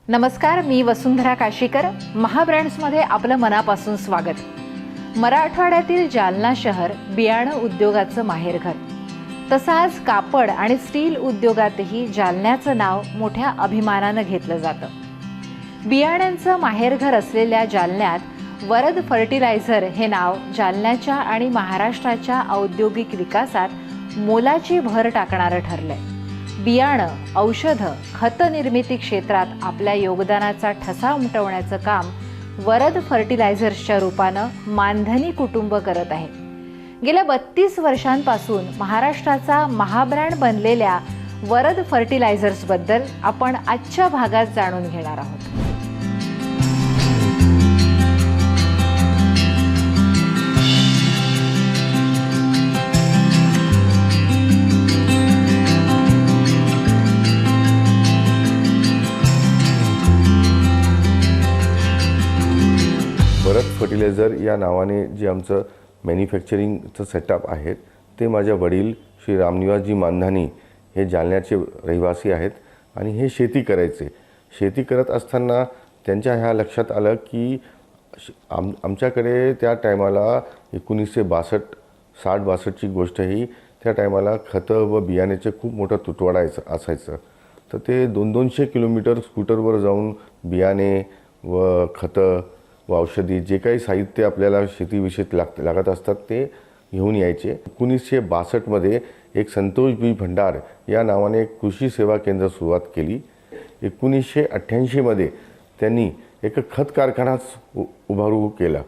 नमस्कार, मी वसुंधरा काशीकर. महाब्रँड्समध्ये आपलं मनापासून स्वागत. मराठवाड्यातील जालना शहर बियाणं उद्योगाचं माहेरघर. तसाच कापड आणि स्टील उद्योगातही जालन्याचं नाव मोठ्या अभिमानानं घेतलं जातं. बियाण्यांचं माहेरघर असलेल्या जालन्यात वरद फर्टिलायझर हे नाव जालन्याच्या आणि महाराष्ट्राच्या औद्योगिक विकासात मोलाची भर टाकणारं ठरलंय. बियाणं, औषधं, खत निर्मिती क्षेत्रात आपल्या योगदानाचा ठसा उमटवण्याचं काम वरद फर्टिलायझर्सच्या रूपानं मानधनी कुटुंब करत आहे. गेल्या 32 वर्षांपासून महाराष्ट्राचा महाब्रँड बनलेल्या वरद फर्टिलायझर्सबद्दल आपण आजच्या भागात जाणून घेणार आहोत. वरद फर्टिलायझर या नावाने जे आमचं मॅन्युफॅक्चरिंगचं सेटअप आहे ते माझ्या वडील श्री रामनिवासजी मानधानी हे जालन्याचे रहिवासी आहेत आणि हे शेती करायचे. शेती करत असताना त्यांच्या ह्या लक्षात आलं की आमच्याकडे त्या टायमाला 1962-63ची गोष्ट ही त्या टायमाला खतं व बियाण्याचे खूप मोठा तुटवडा असायचं. तर ते 200-200 किलोमीटर स्कूटरवर जाऊन बियाणे व खतं व औषधी जे काही साहित्य आपल्याला शेतीविषयी लागत असतात ते घेऊन यायचे. 1962मध्ये एक संतोष बी भंडार या नावाने एक कृषी सेवा केंद्र सुरुवात केली. 1988मध्ये त्यांनी एक खत कारखानाच उभारू केला.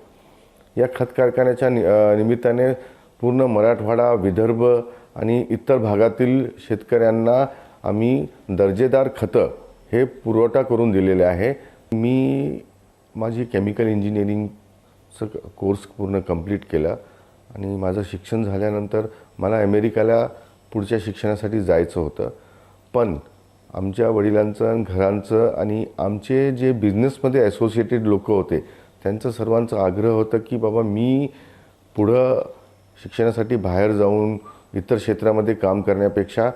या खत कारखान्याच्या निमित्ताने पूर्ण मराठवाडा, विदर्भ आणि इतर भागातील शेतकऱ्यांना आम्ही दर्जेदार खतं हे पुरवठा करून दिलेले आहे. मी माझी केमिकल इंजिनिअरिंगचं कोर्स पूर्ण कंप्लीट केला आणि माझं शिक्षण झाल्यानंतर मला अमेरिकेला पुढच्या शिक्षणासाठी जायचं होतं. पण आमच्या वडिलांचं, घरांचं आणि आमचे जे बिझनेसमध्ये असोसिएटेड लोक होते त्यांचं सर्वांचं आग्रह होतं की बाबा मी पुढं शिक्षणासाठी बाहेर जाऊन इतर क्षेत्रामध्ये काम करण्यापेक्षा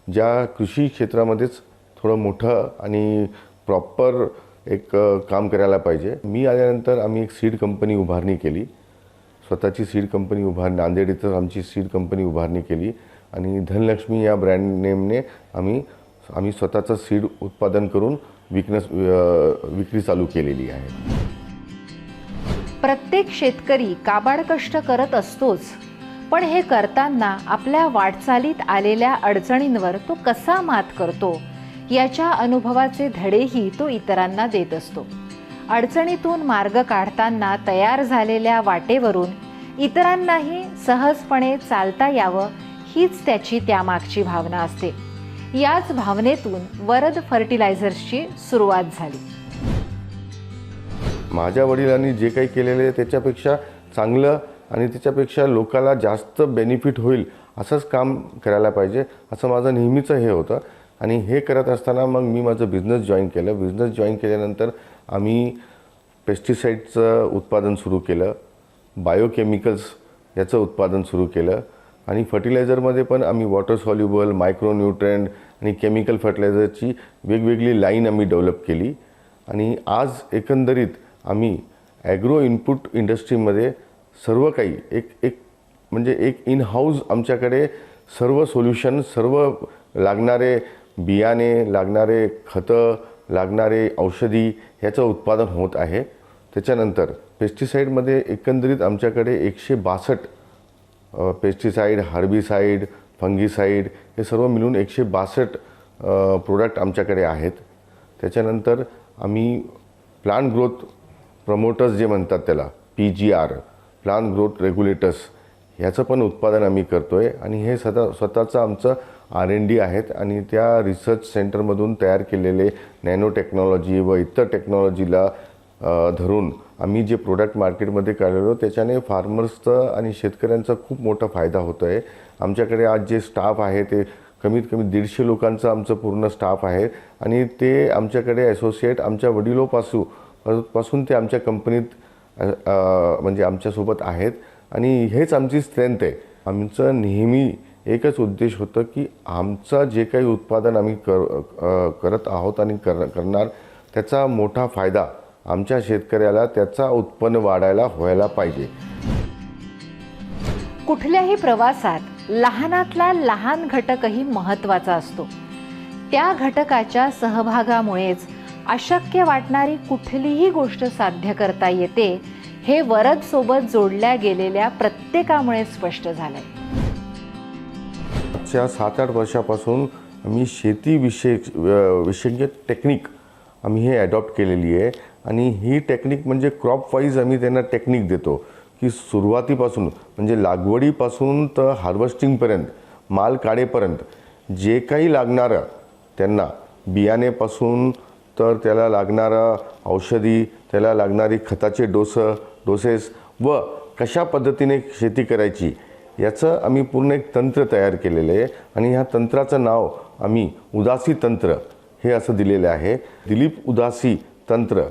ज्या कृषी क्षेत्रामध्येच थोडं मोठं आणि प्रॉपर एक काम करायला पाहिजे. मी आल्यानंतर आम्ही एक सीड कंपनी उभारणी केली. स्वतःची सीड कंपनी नांदेड इथं आमची सीड कंपनी उभारणी केली आणि धनलक्ष्मी या ब्रँड नेमने आम्ही स्वतःचं सीड उत्पादन करून विक्री चालू केलेली आहे. प्रत्येक शेतकरी काबाड कष्ट करत असतोच, पण हे करताना आपल्या वाटचालीत आलेल्या अडचणींवर तो कसा मात करतो याच्या अनुभवाचे धडेही तो इतरांना देत असतो. अडचणीतून मार्ग काढताना तयार झालेल्या वाटेवरून इतरांनाही सहजपणे चालता यावं हीच त्याची त्यामागची भावना असते. याच भावनेतून वरद फर्टिलायझर्सची सुरुवात झाली. माझ्या वडिलांनी जे काही केलेले त्याच्यापेक्षा चांगलं आणि त्याच्यापेक्षा लोकाला जास्त बेनिफिट होईल असंच काम करायला पाहिजे असं माझं नेहमीचं हे होतं. आणि हे करत असताना मग मी माझं बिझनेस जॉईन केलं. बिझनेस जॉईन केल्यानंतर आम्ही पेस्टिसाईडचं उत्पादन सुरू केलं, बायोकेमिकल्स याचं उत्पादन सुरू केलं आणि फर्टिलायझरमध्ये पण आम्ही वॉटर सॉल्युबल, मायक्रोन्यूट्रंट आणि केमिकल फर्टिलायझरची वेगवेगळी लाईन आम्ही डेव्हलप केली. आणि आज एकंदरीत आम्ही ॲग्रो इनपुट इंडस्ट्रीमध्ये सर्व काही एक इन हाऊस आमच्याकडे सर्व सोल्युशन, सर्व लागणारे बियाणे, लागणारे खतं, लागणारे औषधी ह्याचं उत्पादन होत आहे. त्याच्यानंतर पेस्टिसाईडमध्ये एकंदरीत आमच्याकडे 162 पेस्टिसाईड, हार्बिसाईड, फंगिसाईड हे सर्व मिळून 162 प्रोडक्ट आमच्याकडे आहेत. त्याच्यानंतर आम्ही प्लांट ग्रोथ प्रमोटर्स जे म्हणतात त्याला PGR, प्लांट ग्रोथ रेग्युलेटर्स ह्याचं पण उत्पादन आम्ही करतो आहे. आणि हे स्वतःचं आमचं R&D आहेत आणि त्या रिसर्च सेंटरमधून तयार केलेले नॅनो टेक्नॉलॉजी व इतर टेक्नॉलॉजीला धरून आम्ही जे प्रोडक्ट मार्केटमध्ये काढलेलो त्याच्याने फार्मर्सचं आणि शेतकऱ्यांचा खूप मोठा फायदा होतो आहे. आमच्याकडे आज जे स्टाफ आहे ते कमीत कमी 150 लोकांचं आमचं पूर्ण स्टाफ आहे आणि ते आमच्याकडे असोसिएट आमच्या वडिलोपासून ते आमच्या कंपनीत म्हणजे आमच्यासोबत आहेत आणि हेच आमची स्ट्रेंथ आहे. आमचं नेहमी एकच उद्देश होतं की आमचं जे काही उत्पादन आम्ही करत आहोत आणि करणार त्याचा मोठा फायदा आमच्या शेतकऱ्याला त्याचा उत्पन्न वाढायला व्हायला पाहिजे. कुठल्याही प्रवासात लहानातला लहान घटकही महत्त्वाचा असतो. त्या घटकाच्या सहभागामुळेच अशक्य वाटणारी कुठलीही गोष्ट साध्य करता येते, हे वरद सोबत जोडल्या गेलेल्या प्रत्येकामुळे स्पष्ट झालंय. मागच्या 7-8 वर्षापासून आम्ही शेतीविषयक टेक्निक आम्ही हे ॲडॉप्ट केलेली आहे आणि ही टेक्निक म्हणजे क्रॉप वाईज आम्ही त्यांना टेक्निक देतो की सुरुवातीपासून म्हणजे लागवडीपासून तर हार्वेस्टिंगपर्यंत माल काढेपर्यंत जे काही लागणारं त्यांना बियाणेपासून तर त्याला लागणारं औषधी, त्याला लागणारी खताचे डोसेस व कशा पद्धतीने शेती करायची याचं आम्ही पूर्ण एक तंत्र तयार केलेलं आहे आणि ह्या तंत्राचं नाव आम्ही उदासी तंत्र हे असं दिलेलं आहे. दिलीप उदासी तंत्र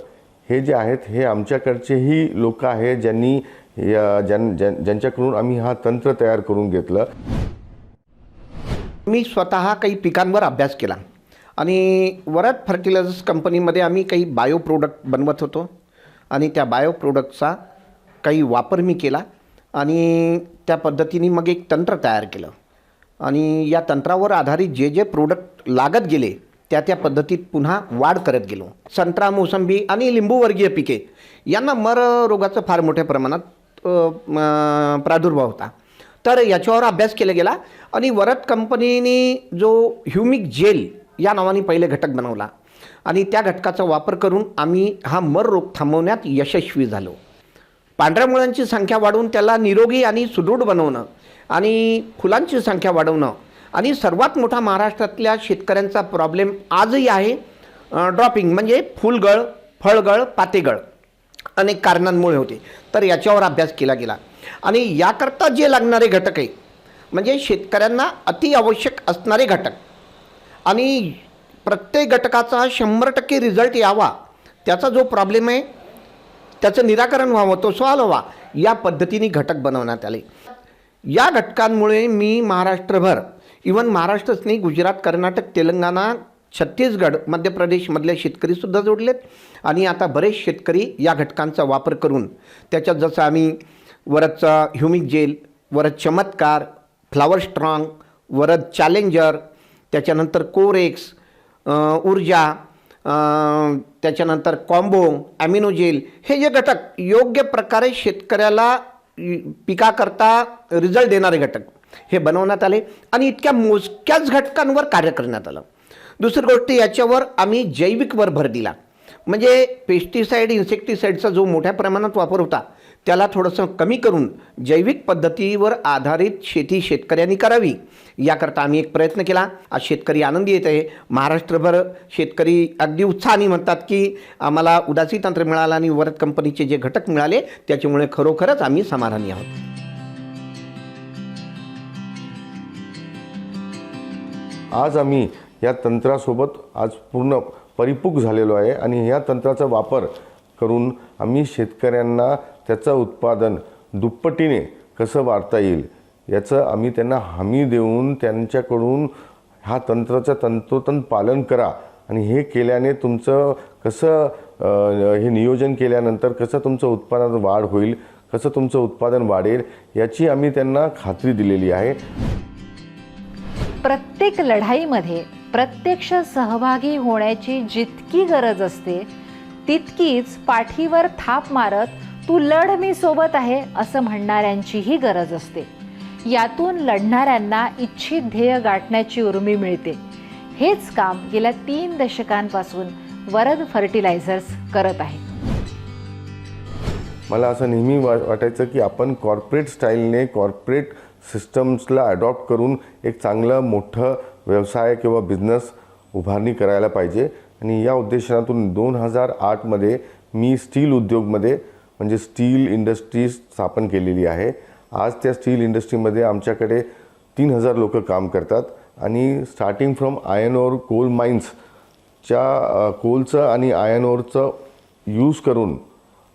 हे जे आहेत हे आमच्याकडचेही लोक आहेत ज्यांनी ज्यांच्याकडून आम्ही हा तंत्र तयार करून घेतलं. मी स्वतः काही पिकांवर अभ्यास केला आणि वरद फर्टिलायझर्स कंपनीमध्ये आम्ही काही बायो प्रोडक्ट बनवत होतो आणि त्या बायो प्रोडक्टचा काही वापर मी केला आणि त्या पद्धतीने मग एक तंत्र तयार केलं आणि या तंत्रावर आधारित जे जे प्रोडक्ट लागत गेले त्या पद्धतीत पुन्हा वाढ करत गेलो. संत्रा, मोसंबी आणि लिंबूवर्गीय पिके यांना मर रोगाचं फार मोठ्या प्रमाणात प्रादुर्भाव होता. तर याच्यावर अभ्यास केला गेला आणि वरद कंपनीने जो ह्युमिक जेल या नावाने पहिले घटक बनवला आणि त्या घटकाचा वापर करून आम्ही हा मर रोग थांबवण्यात यशस्वी झालो. पांढऱ्या मुळांची संख्या वाढवून त्याला निरोगी आणि सुदृढ बनवणं आणि फुलांची संख्या वाढवणं आणि सर्वात मोठा महाराष्ट्रातल्या शेतकऱ्यांचा प्रॉब्लेम आजही आहे ड्रॉपिंग म्हणजे फुलगळ, फळगळ, पातेगळ अनेक कारणांमुळे होते. तर याच्यावर अभ्यास केला गेला आणि याकरता जे लागणारे घटक आहे म्हणजे शेतकऱ्यांना अति आवश्यक असणारे घटक आणि प्रत्येक घटकाचा 100% रिझल्ट यावा, त्याचा जो प्रॉब्लेम आहे त्याचं निराकरण व्हावं, तो सॉल्व व्हावा, या पद्धतीने घटक बनवण्यात आले. या घटकांमुळे मी महाराष्ट्रभर इवन महाराष्ट्रच नाही, गुजरात, कर्नाटक, तेलंगणा, छत्तीसगड, मध्य प्रदेशमधले शेतकरीसुद्धा जोडलेत आणि आता बरेच शेतकरी या घटकांचा वापर करून त्याच्यात जसं आम्ही वरदचा ह्युमिक जेल, वरद चमत्कार, फ्लावर स्ट्रॉंग, वरद चॅलेंजर, त्याच्यानंतर कोरेक्स, ऊर्जा, त्याच्यानंतर कॉम्बो, ॲमिनो जेल हे जे घटक योग्य प्रकारे शेतकऱ्याला पिकाकरता रिझल्ट देणारे घटक हे बनवण्यात आले आणि इतक्या मोजक्याच घटकांवर कार्य करण्यात आलं. दुसरी गोष्ट याच्यावर आम्ही जैविकवर भर दिला म्हणजे पेस्टिसाईड, इन्सेक्टिसाईडचा जो मोठ्या प्रमाणात वापर होता त्याला थोडंसं कमी करून जैविक पद्धतीवर आधारित शेती शेतकऱ्यांनी करावी याकरता आम्ही एक प्रयत्न केला. आज शेतकरी आनंदी येत आहे. महाराष्ट्रभर शेतकरी अगदी उत्साहाने म्हणतात की आम्हाला उदासी तंत्र मिळालं आणि वरद कंपनीचे जे घटक मिळाले त्याच्यामुळे खरोखरच आम्ही समाधानी आहोत. आज आम्ही या तंत्रासोबत आज पूर्ण परिपूर्ण झालेलो आहे आणि या तंत्राचा वापर करून आम्ही शेतकऱ्यांना त्याचं उत्पादन दुप्पटीने कसं वाढता येईल याचं आम्ही त्यांना हमी देऊन त्यांच्याकडून हा तंत्राचं तंतोतंत पालन करा आणि हे केल्याने तुमचं कसं हे नियोजन केल्यानंतर कसं तुमचं उत्पादनात वाढ होईल, कसं तुमचं उत्पादन वाढेल याची आम्ही त्यांना खात्री दिलेली आहे. प्रत्येक लढाईमध्ये प्रत्यक्ष सहभागी होण्याची जितकी गरज असते तितकीच पाठीवर थाप मारत तू लढ, मी सोबत आहे असं म्हणणाऱ्यांचीही गरज असते. यातून लढणाऱ्यांना इच्छित ध्येय गाठण्याची उर्मी मिळते. हेच काम गेल्या 3 दशकांपासून वरद फर्टिलायझर्स करत आहे. मला असं नेहमी वाटायचं की आपण कॉर्पोरेट स्टाईलने कॉर्पोरेट सिस्टम्सला अडॉप्ट करून एक चांगलं मोठं व्यवसाय किंवा बिझनेस उभारणी करायला पाहिजे आणि या उद्देशातून 2008मध्ये मी स्टील उद्योगमध्ये म्हणजे स्टील इंडस्ट्री स्थापन केलेली आहे. आज त्या स्टील इंडस्ट्रीमध्ये आमच्याकडे 3000 लोक काम करतात आणि starting from iron ore coal माइन्सच्या कोलचं आणि आयर्न ओरचं यूज करून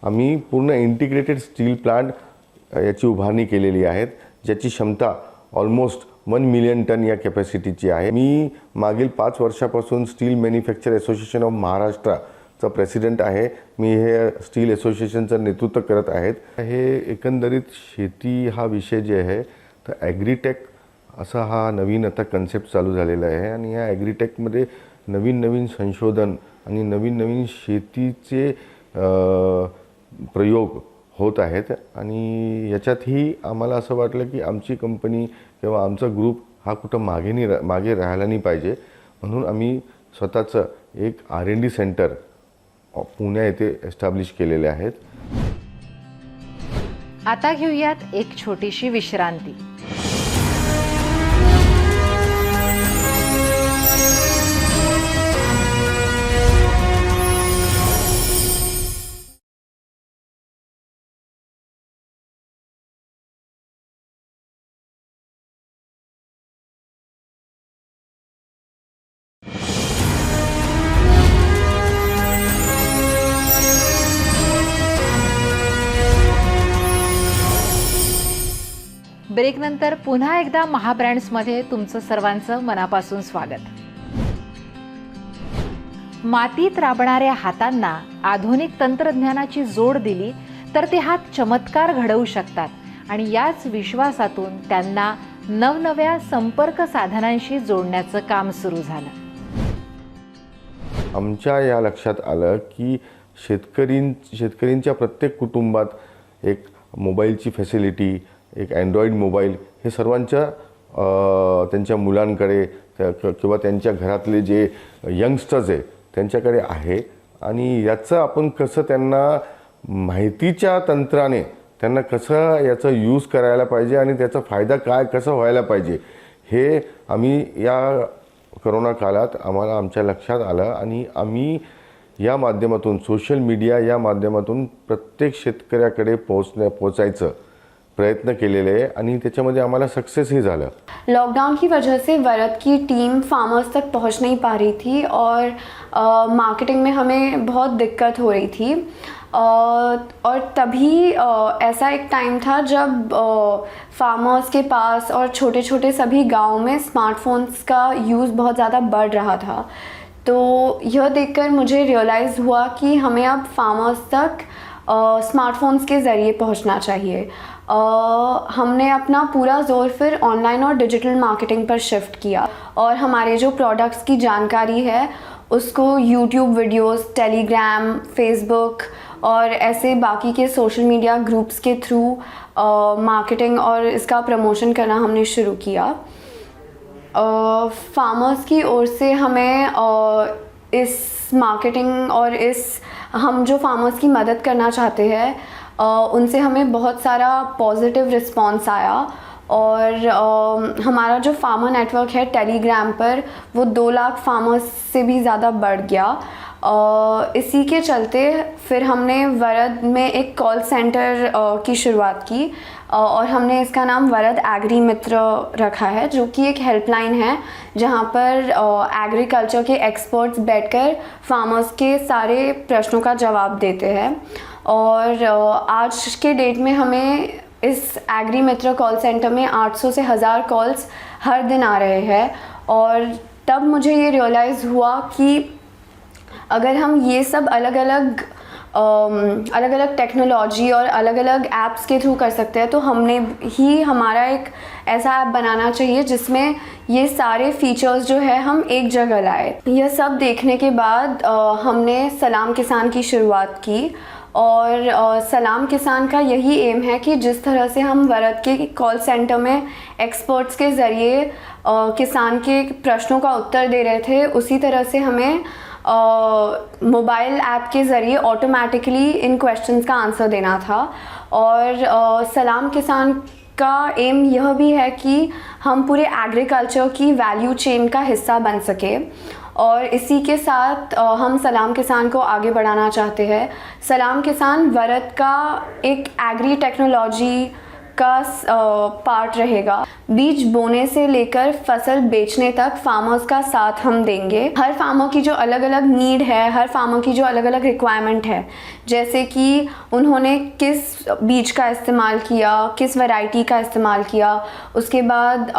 आम्ही पूर्ण इंटिग्रेटेड स्टील प्लांट याची उभारणी केलेली आहे ज्याची क्षमता ऑलमोस्ट 1 मिलियन टन या कॅपॅसिटीची आहे. मी मागील 5 वर्षापासून steel manufacture association of Maharashtra चा प्रेसिडेंट आहे. मी हे स्टील असोसिएशनचं नेतृत्व करत आहेत. हे एकंदरीत शेती हा विषय जे आहे तर ॲग्रीटेक असा हा नवीन आता कन्सेप्ट चालू झालेला आहे आणि या ॲग्रीटेकमध्ये नवीन संशोधन आणि नवीन शेतीचे प्रयोग होत आहेत आणि याच्यातही आम्हाला असं वाटलं की आमची कंपनी किंवा आमचा ग्रुप हा कुठं मागे राहायला नाही पाहिजे, म्हणून आम्ही स्वतःचं एक R&D सेंटर पुणे येथे एस्टॅब्लिश केलेले आहेत. आता घेऊयात एक छोटीशी विश्रांती. ब्रेकनंतर पुन्हा एकदा महाब्रँड्समध्ये तुमचं सर्वांचं मनापासून स्वागत. मातीत राबणाऱ्या हातांना आधुनिक तंत्रज्ञानाची जोड दिली तर ते हात चमत्कार घडवू शकतात आणि याच विश्वासातून त्यांना नवनव्या संपर्क साधनांशी जोडण्याचं काम सुरू झालं. आमच्या या लक्षात आलं की शेतकऱ्यांच्या प्रत्येक कुटुंबात एक मोबाईलची फॅसिलिटी, एक अँड्रॉईड मोबाईल हे सर्वांच्या त्यांच्या मुलांकडे किंवा त्यांच्या घरातले जे यंगस्टर्स आहे त्यांच्याकडे आहे आणि याचं आपण कसं त्यांना माहितीच्या तंत्राने त्यांना कसं याचं यूज करायला पाहिजे आणि त्याचा फायदा काय कसं व्हायला पाहिजे हे आम्ही या करोना काळात आम्हाला आमच्या लक्षात आलं आणि आम्ही या माध्यमातून सोशल मीडिया या माध्यमातून प्रत्येक शेतकऱ्याकडे पोहोचायचं प्रयत्न केलेले आहे आणि त्याच्यामध्ये आम्हाला सक्सेसही झालं. लॉकडाउन की वजह से वरद की टीम फार्मर्स तक पहुंच नहीं पा रही थी और मार्केटिंग में हमें बहुत दिक्कत हो रही थी और तभी ऐसा एक टाइम था जब फार्मर्स के पास और छोटे छोटे सभी गांव में स्मार्टफोन्स का यूज़ बहुत ज़्यादा बढ़ रहा था. तो यह देखकर मुझे रियलाइज़ हुआ कि हमें अब फार्मर्स तक स्मार्टफोन्स के ज़रिए पहुंचना चाहिए. हमने अपना पूरा जोर फिर ऑनलाइन और डिजिटल मार्केटिंग पर शिफ्ट किया और हमारे जो प्रोडक्ट्स की जानकारी है उसको यूट्यूब वीडियोस, टेलीग्राम, फेसबुक और ऐसे बाकी के सोशल मीडिया ग्रुप्स के थ्रू मार्केटिंग और इसका प्रमोशन करना हमने शुरू किया. फार्मर्स की ओर से हमें इस मार्केटिंग और हम जो फार्मर्स की मदद करना चाहते हैं उनसे हमें बहुत सारा पॉजिटिव रिस्पांस आया और हमारा जो फार्मर नेटवर्क है टेलीग्राम पर वो 2 लाख फार्मर्स से भी ज़्यादा बढ़ गया. इसी के चलते फिर हमने वरद में एक कॉल सेंटर की शुरुआत की और हमने इसका नाम वरद एग्री मित्र रखा है, जो कि एक हेल्पलाइन है जहां पर एग्रीकल्चर के एक्सपर्ट्स बैठकर फार्मर्स के सारे प्रश्नों का जवाब देते हैं. और आज के डेट में हमें इस एग्री मित्र कॉल सेंटर में 800 से 1000 कॉल्स हर दिन आ रहे हैं. और तब मुझे ये रियलाइज़ हुआ कि अगर हम ये सब अलग अलग टेक्नोलॉजी और अलग अलग ऐप्स के थ्रू कर सकते हैं तो हमने ही हमारा एक ऐसा ऐप बनाना चाहिए जिसमें ये सारे फीचर्स जो है हम एक जगह लाए. यह सब देखने के बाद हमने सलाम किसान की शुरुआत की और सलाम किसान का यही एम है कि जिस तरह से हम वरद के कॉल सेंटर में एक्सपर्ट्स के ज़रिए किसान के प्रश्नों का उत्तर दे रहे थे, उसी तरह से हमें मोबाइल ऐप के ज़रिए ऑटोमेटिकली इन क्वेश्चंस का आंसर देना था. और सलाम किसान का एम यह भी है कि हम पूरे एग्रीकल्चर की वैल्यू चेन का हिस्सा बन सके और इसी के साथ हम सलाम किसान को आगे बढ़ाना चाहते हैं. सलाम किसान वरद का एक एग्री टेक्नोलॉजी का पार्ट रहेगा। बीज बोने से लेकर फसल बेचने तक फार्मर्स का साथ हम देंगे। हर फार्मर की जो अलग अलग नीड है, हर फार्मर की जो अलग अलग रिक्वायरमेंट है, जैसे कि उन्होंने किस बीज का इस्तेमाल किया, किस वैरायटी का इस्तेमाल किया, उसके बाद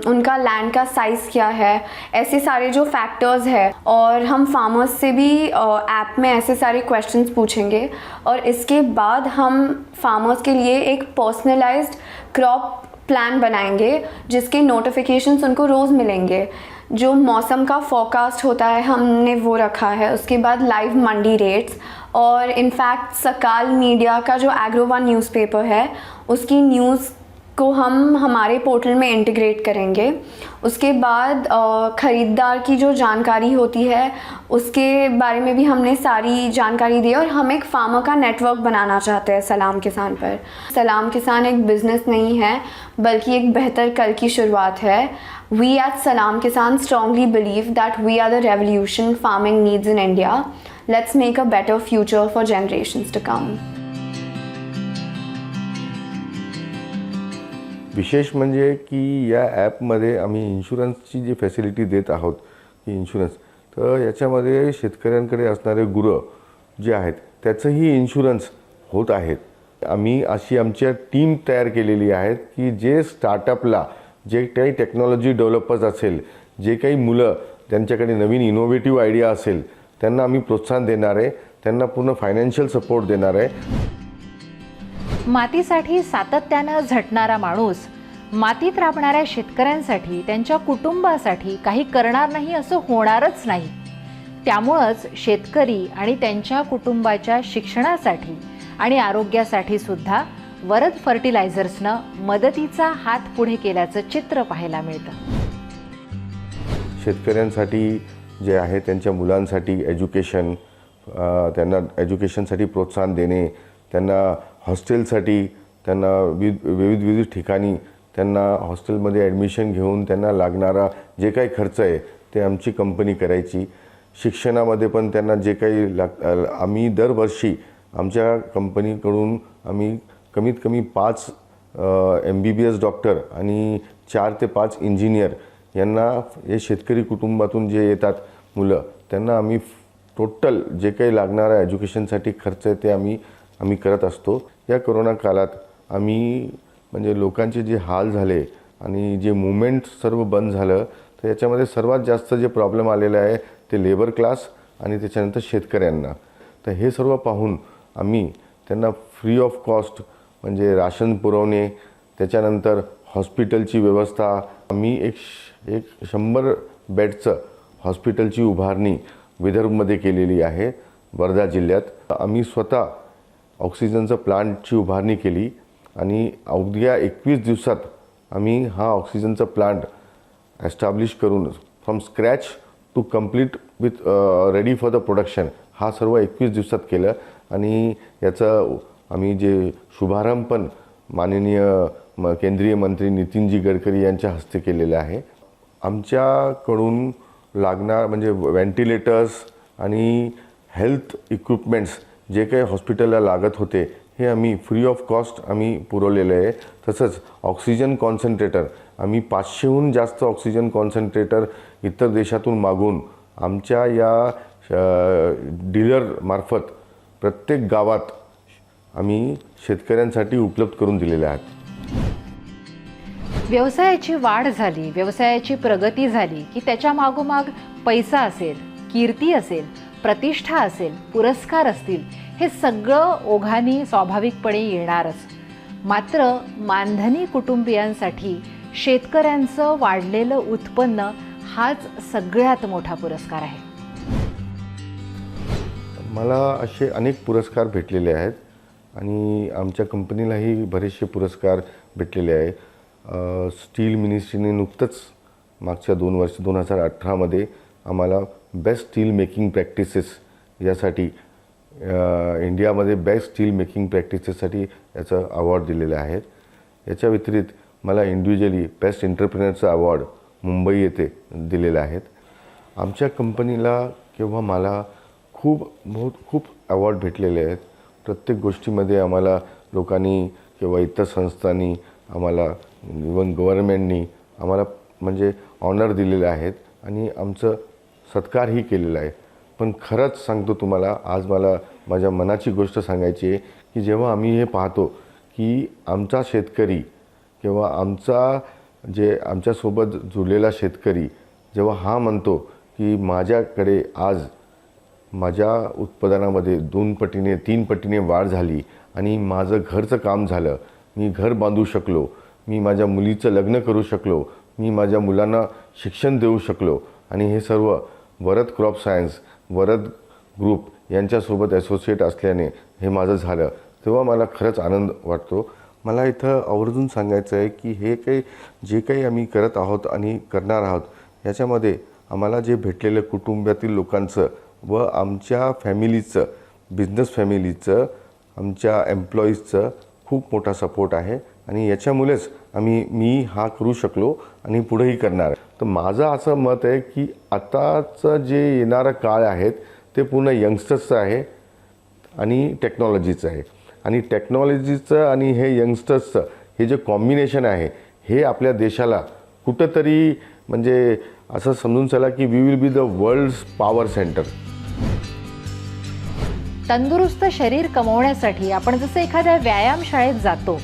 उनका लैंड का साइज़ क्या है, ऐसे सारे जो फैक्टर्स है। और हम फार्मर्स से भी ऐप में ऐसे सारे क्वेश्चंस पूछेंगे और इसके बाद हम फार्मर्स के लिए एक पर्सनलाइज्ड क्रॉप प्लान बनाएंगे जिसके नोटिफिकेशंस उनको रोज़ मिलेंगे। जो मौसम का फोरकास्ट होता है हमने वो रखा है। उसके बाद लाइव मंडी रेट्स और इनफैक्ट सकाल मीडिया का जो एग्रोवन न्यूज़पेपर है उसकी न्यूज़ को हम हमारे पोर्टल में इंटीग्रेट करेंगे। उसके बाद ख़रीदार की जो जानकारी होती है उसके बारे में भी हमने सारी जानकारी दी और हम एक फार्मर का नेटवर्क बनाना चाहते हैं सलाम किसान पर। सलाम किसान एक बिज़नेस नहीं है बल्कि एक बेहतर कल की शुरुआत है। वी एट सलाम किसान strongly believe that we are the revolution farming needs in India. Let's make a better future for generations to come. विशेष म्हणजे की या ॲपमध्ये आम्ही इन्शुरन्सची जी फॅसिलिटी देत आहोत की इन्शुरन्स, तर याच्यामध्ये शेतकऱ्यांकडे असणारे गुरं जे आहेत त्याचंही इन्शुरन्स होत आहेत. आम्ही अशी आमच्या टीम तयार केलेली आहेत की जे स्टार्टअपला, जे काही टेक्नॉलॉजी डेव्हलपर्स असेल, जे काही मुलं त्यांच्याकडे नवीन इनोव्हेटिव्ह आयडिया असेल त्यांना आम्ही प्रोत्साहन देणार आहे, त्यांना पूर्ण फायनान्शियल सपोर्ट देणार आहे. मातीसाठी सातत्यानं झटणारा माणूस मातीत राबणाऱ्या शेतकऱ्यांसाठी, त्यांच्या कुटुंबासाठी काही करणार नाही असं होणारच नाही. त्यामुळंच शेतकरी आणि त्यांच्या कुटुंबाच्या शिक्षणासाठी आणि आरोग्यासाठी सुद्धा वरद फर्टिलायझर्सनं मदतीचा हात पुढे केल्याचं चित्र पाहायला मिळतं. शेतकऱ्यांसाठी जे आहे त्यांच्या मुलांसाठी एज्युकेशन, त्यांना एज्युकेशनसाठी प्रोत्साहन देणे, त्यांना हॉस्टेलसाठी, त्यांना विविध ठिकाणी त्यांना हॉस्टेलमध्ये ॲडमिशन घेऊन त्यांना लागणारा जे काही खर्च आहे ते आमची कंपनी करायची. शिक्षणामध्ये पण त्यांना जे काही आम्ही दरवर्षी आमच्या कंपनीकडून आम्ही कमीत कमी 5 MBBS डॉक्टर आणि 4 ते 5 इंजिनियर यांना, हे शेतकरी कुटुंबातून जे येतात मुलं, त्यांना आम्ही टोटल जे काही लागणारा एज्युकेशनसाठी खर्च आहे ते आम्ही करत असतो. या कोरोना काळात आम्ही म्हणजे लोकांचे जे हाल झाले आणि जे मुवमेंट सर्व बंद झालं, तर याच्यामध्ये सर्वात जास्त जे प्रॉब्लेम आलेले आहे ते लेबर क्लास आणि त्याच्यानंतर शेतकऱ्यांना. तर हे सर्व पाहून आम्ही त्यांना फ्री ऑफ कॉस्ट म्हणजे राशन पुरवणे, त्याच्यानंतर हॉस्पिटलची व्यवस्था, आम्ही एक 100 बेडचं हॉस्पिटलची उभारणी विदर्भमध्ये केलेली आहे. वर्धा जिल्ह्यात आम्ही स्वतः ऑक्सिजनचं प्लांटची उभारणी केली आणि अवघ्या 21 दिवसात आम्ही हा ऑक्सिजनचा प्लांट एस्टॅब्लिश करून from scratch to complete with ready for the production हा सर्व 21 दिवसात केलं. आणि याचं आम्ही जे शुभारंभ पण माननीय केंद्रीय मंत्री नितीनजी गडकरी यांच्या हस्ते केलेलं आहे. आमच्याकडून लागणार म्हणजे व्हेंटिलेटर्स आणि हेल्थ इक्विपमेंट्स जे काही हॉस्पिटलला लागत होते हे आम्ही फ्री ऑफ कॉस्ट आम्ही पुरवलेलं आहे. तसंच ऑक्सिजन कॉन्सन्ट्रेटर आम्ही 500हून जास्त ऑक्सिजन कॉन्सन्ट्रेटर इतर देशातून मागून आमच्या या डीलरमार्फत प्रत्येक गावात आम्ही शेतकऱ्यांसाठी उपलब्ध करून दिलेले आहेत. व्यवसायाची वाढ झाली, व्यवसायाची प्रगती झाली की त्याच्या मागोमाग पैसा असेल, कीर्ती असेल, प्रतिष्ठा असेल, पुरस्कार असतील, हे सगळं ओघाने स्वाभाविकपणे येणारच. मात्र मानधनी कुटुंबियांसाठी शेतकऱ्यांचं वाढलेलं उत्पन्न हाच सगळ्यात मोठा पुरस्कार आहे. मला असे अनेक पुरस्कार भेटलेले आहेत आणि आमच्या कंपनीलाही बरेचसे पुरस्कार भेटलेले आहे. स्टील मिनिस्ट्रीने नुकतंच मागच्या 2 वर्ष 2018मध्ये आम्हाला बेस्ट स्टील मेकिंग प्रॅक्टिसेस यासाठी इंडियामध्ये बेस्ट स्टील मेकिंग प्रॅक्टिसेससाठी याचं अवॉर्ड दिलेलं आहे. याच्या व्यतिरिक्त मला इंडिव्हिज्युअली बेस्ट एंटरप्रेनरचा अवॉर्ड मुंबई येथे दिलेला आहे. आमच्या कंपनीला किंवा मला खूप अवॉर्ड भेटलेले आहेत. प्रत्येक गोष्टीमध्ये आम्हाला लोकांनी किंवा इतर संस्थांनी आम्हाला इवन गव्हर्नमेंटनी आम्हाला म्हणजे ऑनर दिलेले आहेत आणि आमचं सत्कारही केलेला आहे. पण खरंच सांगतो तुम्हाला, आज मला माझ्या मनाची गोष्ट सांगायची आहे की जेव्हा आम्ही हे पाहतो की आमचा शेतकरी किंवा आमच्यासोबत जुळलेला शेतकरी जेव्हा हा म्हणतो की माझ्याकडे आज माझ्या उत्पादनामध्ये 2 पटीने 3 पटीने वाढ झाली आणि माझं घरचं काम झालं, मी घर बांधू शकलो, मी माझ्या मुलीचं लग्न करू शकलो, मी माझ्या मुलांना शिक्षण देऊ शकलो आणि हे सर्व Varad crop science, Varad group यांच्यासोबत ॲसोसिएट असल्याने हे माझं झालं, तेव्हा मला खरंच आनंद वाटतो. मला इथं आवर्जून सांगायचं आहे की हे जे काही आम्ही करत आहोत आणि करणार आहोत याच्यामध्ये आम्हाला जे भेटलेलं कुटुंबातील लोकांचं व आमच्या फॅमिलीचं, बिझनेस फॅमिलीचं, आमच्या एम्प्लॉईजचं खूप मोठा सपोर्ट आहे आणि याच्यामुळेच मी हा करू शकलो आणि पुढेही करणार. तर माझं असं मत आहे की आताचं जे येणारं काळ आहेत ते पूर्ण यंगस्टर्सचं आहे आणि टेक्नॉलॉजीचं आहे आणि टेक्नॉलॉजीचं आणि हे यंगस्टर्सचं हे जे कॉम्बिनेशन आहे हे आपल्या देशाला कुठंतरी म्हणजे असं समजून चला की we will be the world's power centre. तंदुरुस्त शरीर कमवण्यासाठी आपण जसं एखाद्या व्यायामशाळेत जातो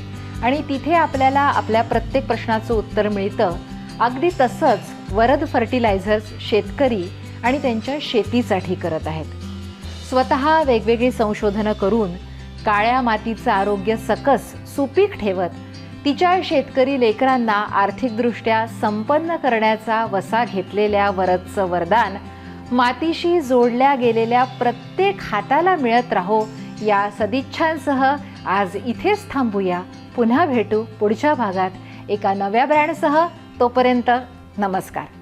आणि तिथे आपल्याला आपल्या प्रत्येक प्रश्नाचं उत्तर मिळतं, अगदी तसंच वरद फर्टिलायझर्स शेतकरी आणि त्यांच्या शेतीसाठी करत आहेत. स्वतः वेगवेगळी संशोधनं करून काळ्या मातीचं आरोग्य सकस सुपीक ठेवत तिच्या शेतकरी लेकरांना आर्थिकदृष्ट्या संपन्न करण्याचा वसा घेतलेल्या वरदचं वरदान मातीशी जोडल्या गेलेल्या प्रत्येक हाताला मिळत राहो या सदिच्छांसह आज इथेच थांबूया. पुन्हा भेटू पुढच्या भागात एका नव्या ब्रँडसह. तोपर्यंत नमस्कार.